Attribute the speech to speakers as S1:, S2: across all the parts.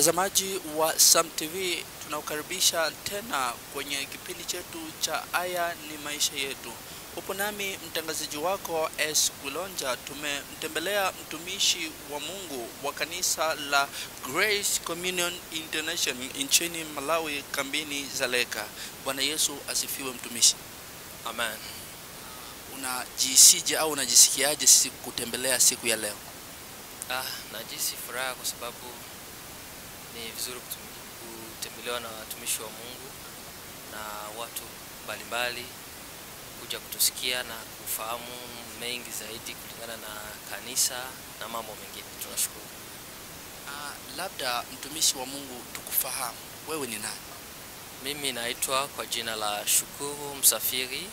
S1: Mtazamaji wa Sam TV, tunakukaribisha tena kwenye kipindi chetu cha Haya ni Maisha Yetu. Upo nami mtangazaji wako S. Kulonja. Tumemtembelea mtumishi wa Mungu wa kanisa la Grace Communion International nchini Malawi, kambini Dzaleka. Bwana Yesu asifiwe mtumishi.
S2: Amen.
S1: Unajisije au unajisikiaje sisi kutembelea siku ya leo?
S2: Najisi furaha kwa sababu ni vizuri kutembelewa na watumishi wa Mungu na watu mbalimbali kuja kutusikia na kufahamu mengi zaidi kulingana na kanisa na mambo mengine. Tunashukuru.
S1: Labda mtumishi wa Mungu tukufahamu, wewe ni nani?
S2: Mimi naitwa kwa jina la Shukuru Msafiri,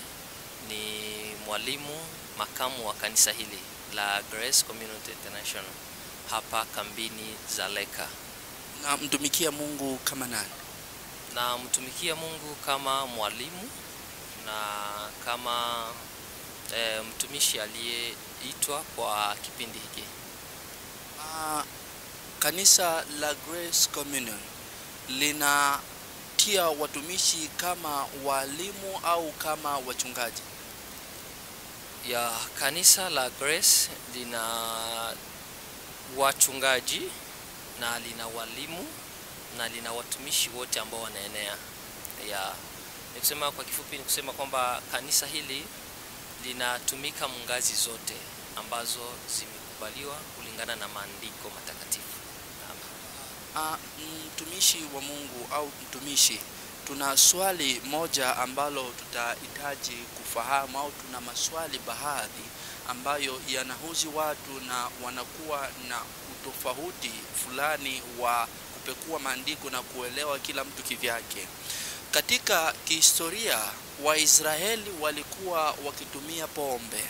S2: ni mwalimu makamu wa kanisa hili la Grace Communion International hapa kambini Dzaleka.
S1: Na mtumikia Mungu kama nani?
S2: Na mtumikia Mungu kama mwalimu na kama mtumishi aliyeitwa kwa kipindi hiki.
S1: Kanisa la Grace Communion linatia watumishi kama walimu au kama wachungaji?
S2: Ya kanisa la Grace lina wachungaji na lina walimu na lina watumishi wote ambao wanaenea. Nikusema kwa kifupi, nikusema kwamba kanisa hili linatumika ngazi zote ambazo zimekubaliwa kulingana na maandiko matakatifu.
S1: Mtumishi wa Mungu au mtumishi, tuna swali moja ambalo tutahitaji kufahamu, au tuna maswali baadhi ambayo yanahusu watu na wanakuwa na utofauti fulani wa kupekua maandiko na kuelewa kila mtu kivyake. Katika kihistoria, Waisraeli walikuwa wakitumia pombe.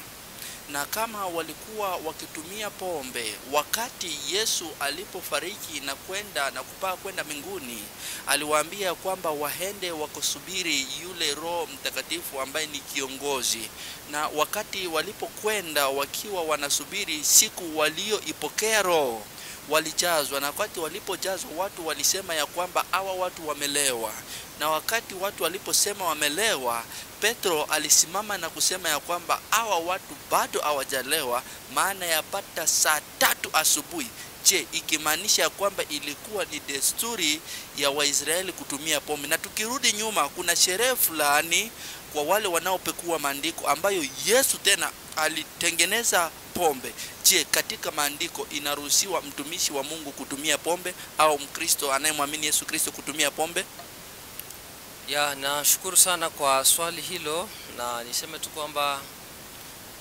S1: Na kama walikuwa wakitumia pombe, wakati Yesu alipofariki na kupaa kwenda mbinguni, aliwaambia kwamba waende wakosubiri yule Roho Mtakatifu ambaye ni kiongozi. Na wakati walipokwenda wakiwa wanasubiri siku walioipokea Roho, walijazwa. Na wakati walipojazwa, watu walisema ya kwamba hawa watu wamelewa. Na wakati watu waliposema wamelewa, Petro alisimama na kusema ya kwamba hawa watu bado hawajalewa, maana yapata saa 3 asubuhi. Je, ikimaanisha ya kwamba ilikuwa ni desturi ya Waisraeli kutumia pombe? Na tukirudi nyuma, kuna sherehe fulani kwa wale wanaopekua maandiko ambayo Yesu tena alitengeneza pombe. Je, katika maandiko inaruhusiwa mtumishi wa Mungu kutumia pombe, au Mkristo anayemwamini Yesu Kristo kutumia pombe?
S2: Nashukuru sana kwa swali hilo, na niseme tu kwamba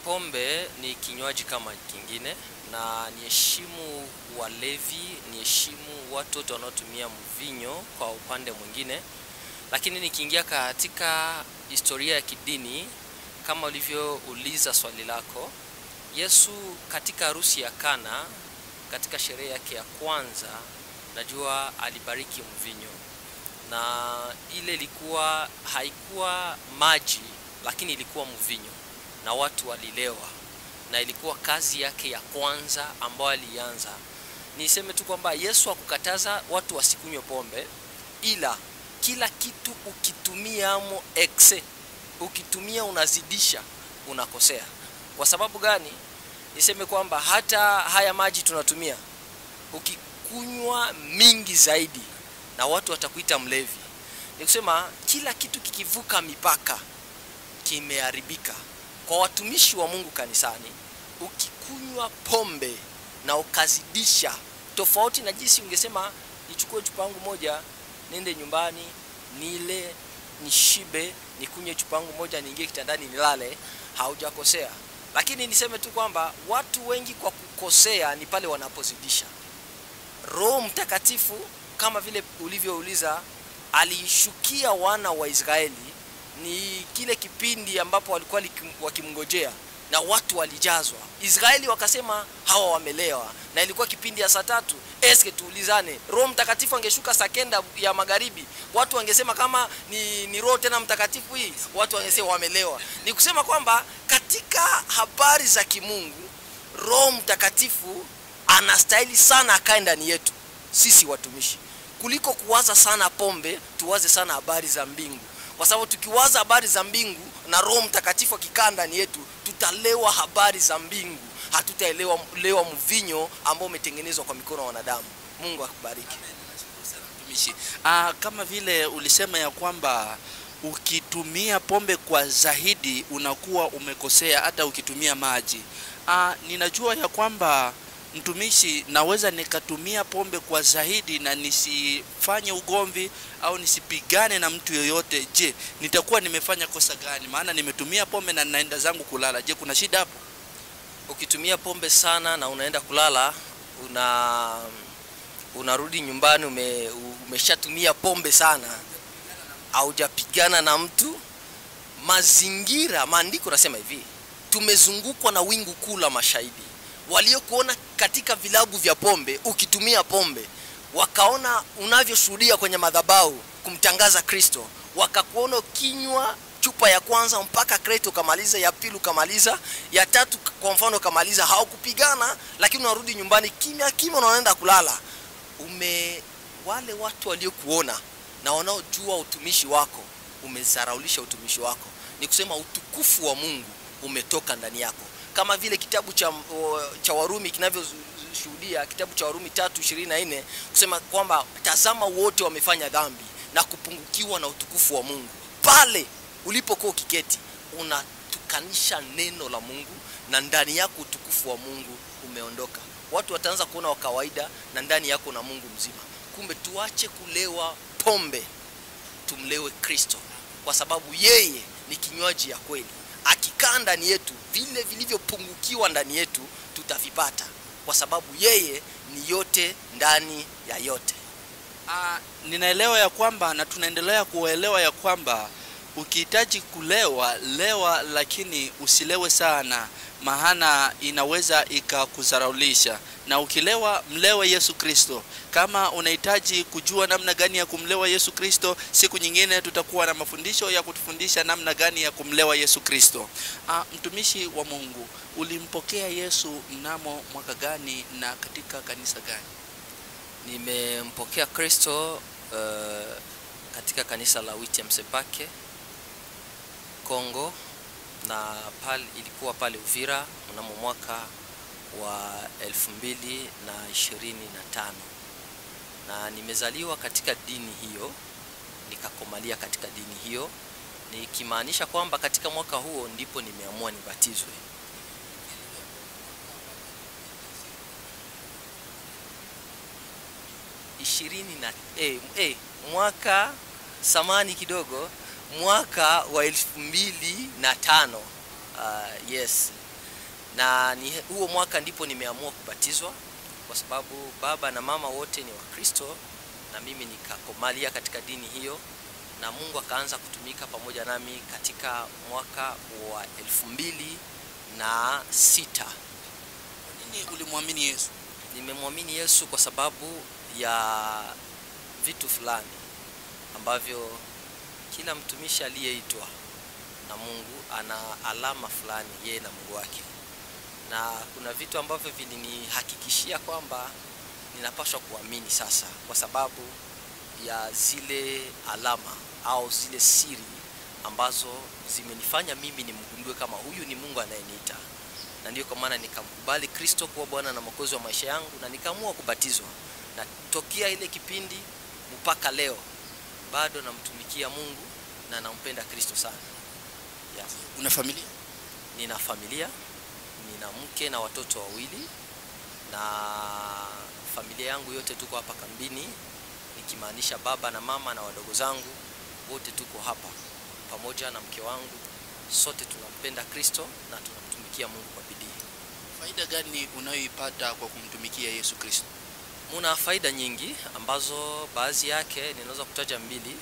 S2: pombe ni kinywaji kama kingine, na niheshimu walevi, niheshimu watu wote wanaotumia mvinyo kwa upande mwingine. Lakini nikiingia katika historia ya kidini, kama ulivyouliza swali lako, Yesu katika harusi ya Kana, katika sherehe yake ya kwanza, najua alibariki mvinyo. Na ile haikuwa maji, lakini ilikuwa mvinyo, na watu walilewa, na ilikuwa kazi yake ya kwanza ambayo alianza. Niseme tu kwamba Yesu hakukataza watu wasikunywe pombe, ila kila kitu ukitumia ukitumia unazidisha, unakosea. Kwa sababu gani? Niseme kwamba hata haya maji tunatumia, ukikunywa mingi zaidi na watu watakuita mlevi. Nikusema kila kitu kikivuka mipaka kimeharibika. Kwa watumishi wa Mungu kanisani, ukikunywa pombe na ukazidisha, tofauti na jinsi ungesema nichukue chupa yangu moja, nende nyumbani, nile, nishibe, nikunywe chupa yangu moja, niingie kitandani nilale, haujakosea. Lakini niseme tu kwamba watu wengi kwa kukosea ni pale wanapozidisha. Roho Mtakatifu, kama vile ulivyouliza, alishukia wana wa Israeli. Ni kile kipindi ambapo walikuwa wakimngojea na watu walijazwa. Israeli wakasema hawa wamelewa, na ilikuwa kipindi ya saa 3. Eske tuulizane, Roho Mtakatifu angeshuka saa 9 ya magharibi, watu wangesema kama ni Roho tena Mtakatifu hii? Watu wangesema wamelewa. Ni kusema kwamba katika habari za kimungu, Roho Mtakatifu anastahili sana akae ndani yetu sisi watumishi. kuliko kuwaza sana pombe, tuwaze sana habari za mbingu. Kwa sababu tukiwaza habari za mbingu na Roho Mtakatifu akikaa ndani yetu, tutalewa habari za mbingu. Hatutaelewa mvinyo ambao umetengenezwa kwa mikono ya wanadamu. Mungu akubariki.
S1: Mtumishi, kama vile ulisema ya kwamba ukitumia pombe kwa zaidi unakuwa umekosea hata ukitumia maji. Ninajua ya kwamba mtumishi, naweza nikatumia pombe kwa zaidi na nisifanye ugomvi au nisipigane na mtu yoyote. Je, nitakuwa nimefanya kosa gani? Maana nimetumia pombe na naenda zangu kulala. Je, kuna shida hapo?
S2: Ukitumia pombe sana na unaenda kulala, unarudi nyumbani umeshatumia pombe sana, haujapigana na mtu. Mazingira, maandiko nasema hivi, tumezungukwa na wingu kuu la mashahidi waliokuona katika vilabu vya pombe ukitumia pombe, wakaona unavyoshuhudia kwenye madhabahu kumtangaza Kristo, wakakuona kinywa chupa ya kwanza mpaka kreti ukamaliza, ya pili ukamaliza, ya tatu kwa mfano ukamaliza, haukupigana, lakini unarudi nyumbani kimya kimya unaenda kulala. Wale watu waliokuona na wanaojua utumishi wako, umezaraulisha utumishi wako. Ni kusema utukufu wa Mungu umetoka ndani yako. Kama vile kitabu cha Warumi kinavyoshuhudia, kitabu cha Warumi 3:24 kusema kwamba tazama wote wamefanya dhambi na kupungukiwa na utukufu wa Mungu. Pale ulipokuwa ukiketi unatukanisha neno la Mungu na ndani yako utukufu wa Mungu umeondoka. Watu wataanza kuona wa kawaida na ndani yako na Mungu mzima. Kumbe tuache kulewa pombe, tumlewe Kristo, kwa sababu yeye ni kinywaji ya kweli. Akikaa ndani yetu, vile vilivyopungukiwa ndani yetu tutavipata, kwa sababu yeye ni yote ndani ya yote.
S1: Ninaelewa ya kwamba na tunaendelea kuelewa ya kwamba ukihitaji kulewa, lewa, lakini usilewe sana, maana inaweza ikakuzaraulisha. Na ukilewa, mlewe Yesu Kristo. Kama unahitaji kujua namna gani ya kumlewa Yesu Kristo, siku nyingine tutakuwa na mafundisho ya kutufundisha namna gani ya kumlewa Yesu Kristo. Mtumishi wa Mungu, ulimpokea Yesu mnamo mwaka gani na katika kanisa gani?
S2: Nimempokea Kristo katika kanisa la Witi Msepake Kongo, na ilikuwa pale Uvira mnamo mwaka wa 2025, na nimezaliwa katika dini hiyo, nikakomalia katika dini hiyo, nikimaanisha kwamba katika mwaka huo ndipo nimeamua nibatizwe. Mwaka samani kidogo, mwaka wa 2005. Yes. Na huo mwaka ndipo nimeamua kubatizwa, kwa sababu baba na mama wote ni Wakristo na mimi nikakomalia katika dini hiyo, na Mungu akaanza kutumika pamoja nami katika mwaka wa 2006.
S1: Kwa nini ulimwamini Yesu?
S2: Nimemwamini Yesu kwa sababu ya vitu fulani ambavyo kila mtumishi aliyeitwa na Mungu ana alama fulani yeye na Mungu wake, na kuna vitu ambavyo vilinihakikishia kwamba ninapaswa kuamini sasa, kwa sababu ya zile alama au zile siri ambazo zimenifanya mimi nimgundue kama huyu ni Mungu anayeniita. Na ndio kwa maana nikamkubali Kristo kuwa Bwana na Mwokozi wa maisha yangu, na nikaamua kubatizwa. Na tokea ile kipindi mpaka leo bado namtumikia Mungu na nampenda Kristo sana. Yes.
S1: Una familia?
S2: Nina familia, nina mke na watoto wawili, na familia yangu yote tuko hapa kambini, nikimaanisha baba na mama na wadogo zangu wote tuko hapa pamoja na mke wangu. Sote tunampenda Kristo na tunamtumikia Mungu kwa bidii.
S1: Faida gani unayoipata kwa kumtumikia Yesu Kristo?
S2: Muna faida nyingi ambazo baadhi yake ninaweza kutaja mbili.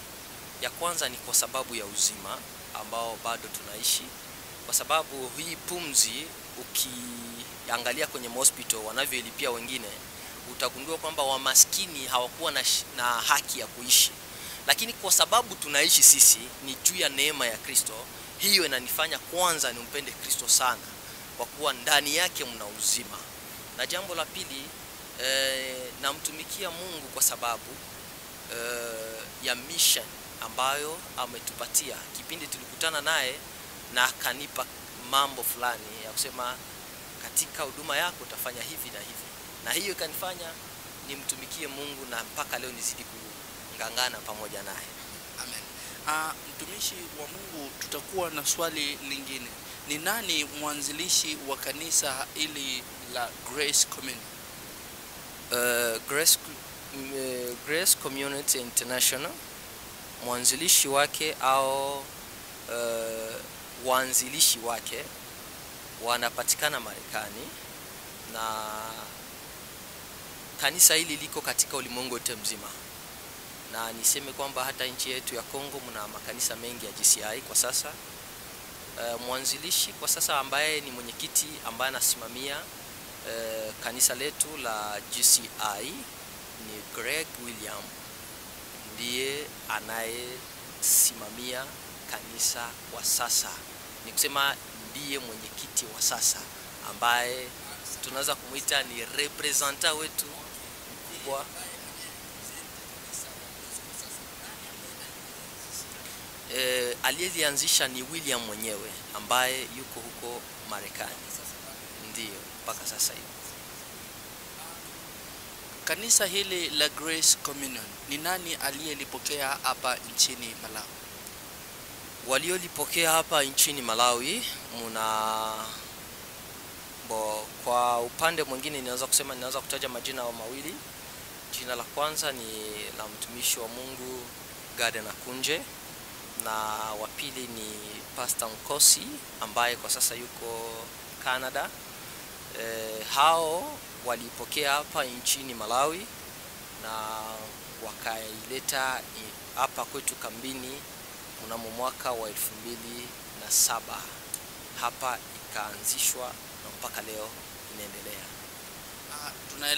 S2: Ya kwanza ni kwa sababu ya uzima ambao bado tunaishi, kwa sababu hii pumzi ukiangalia kwenye hospital wanavyolipia wengine, utagundua kwamba wamaskini hawakuwa na haki ya kuishi, lakini kwa sababu tunaishi sisi ni juu ya neema ya Kristo. Hiyo inanifanya kwanza nimpende Kristo sana, kwa kuwa ndani yake mna uzima. Na jambo la pili, namtumikia Mungu kwa sababu ya mission ambayo ametupatia. Kipindi tulikutana naye na akanipa mambo fulani ya kusema katika huduma yako utafanya hivi na hivi, na hiyo ikanifanya nimtumikie Mungu na mpaka leo nizidi kungangana pamoja naye.
S1: Amen. Mtumishi wa Mungu, tutakuwa na swali lingine. Ni nani mwanzilishi wa kanisa ili la Grace Community?
S2: Grace Community International, mwanzilishi wake au waanzilishi wake wanapatikana Marekani, na kanisa hili liko katika ulimwengu wote mzima. Na niseme kwamba hata nchi yetu ya Kongo mna makanisa mengi ya GCI kwa sasa. Mwanzilishi kwa sasa ambaye ni mwenyekiti ambaye anasimamia kanisa letu la GCI ni Greg William, ndiye anayesimamia kanisa kwa sasa. Ni kusema ndiye mwenyekiti wa sasa ambaye tunaweza kumuita ni representative wetu mkubwa. Aliyelianzisha ni William mwenyewe ambaye yuko huko Marekani, ndiyo mpaka sasa hivi.
S1: Kanisa hili la Grace Communion, ni nani aliyelipokea hapa nchini Malawi?
S2: Waliolipokea hapa nchini Malawi kwa upande mwingine ninaweza kutaja majina mawili. Jina la kwanza ni la mtumishi wa Mungu Garden Akunje, na wa pili ni Pastor Nkosi ambaye kwa sasa yuko Canada. Hao walipokea hapa nchini Malawi na wakaileta hapa kwetu kambini mnamo mwaka wa 2007. Hapa ikaanzishwa na mpaka leo inaendelea.
S1: Tunaelewa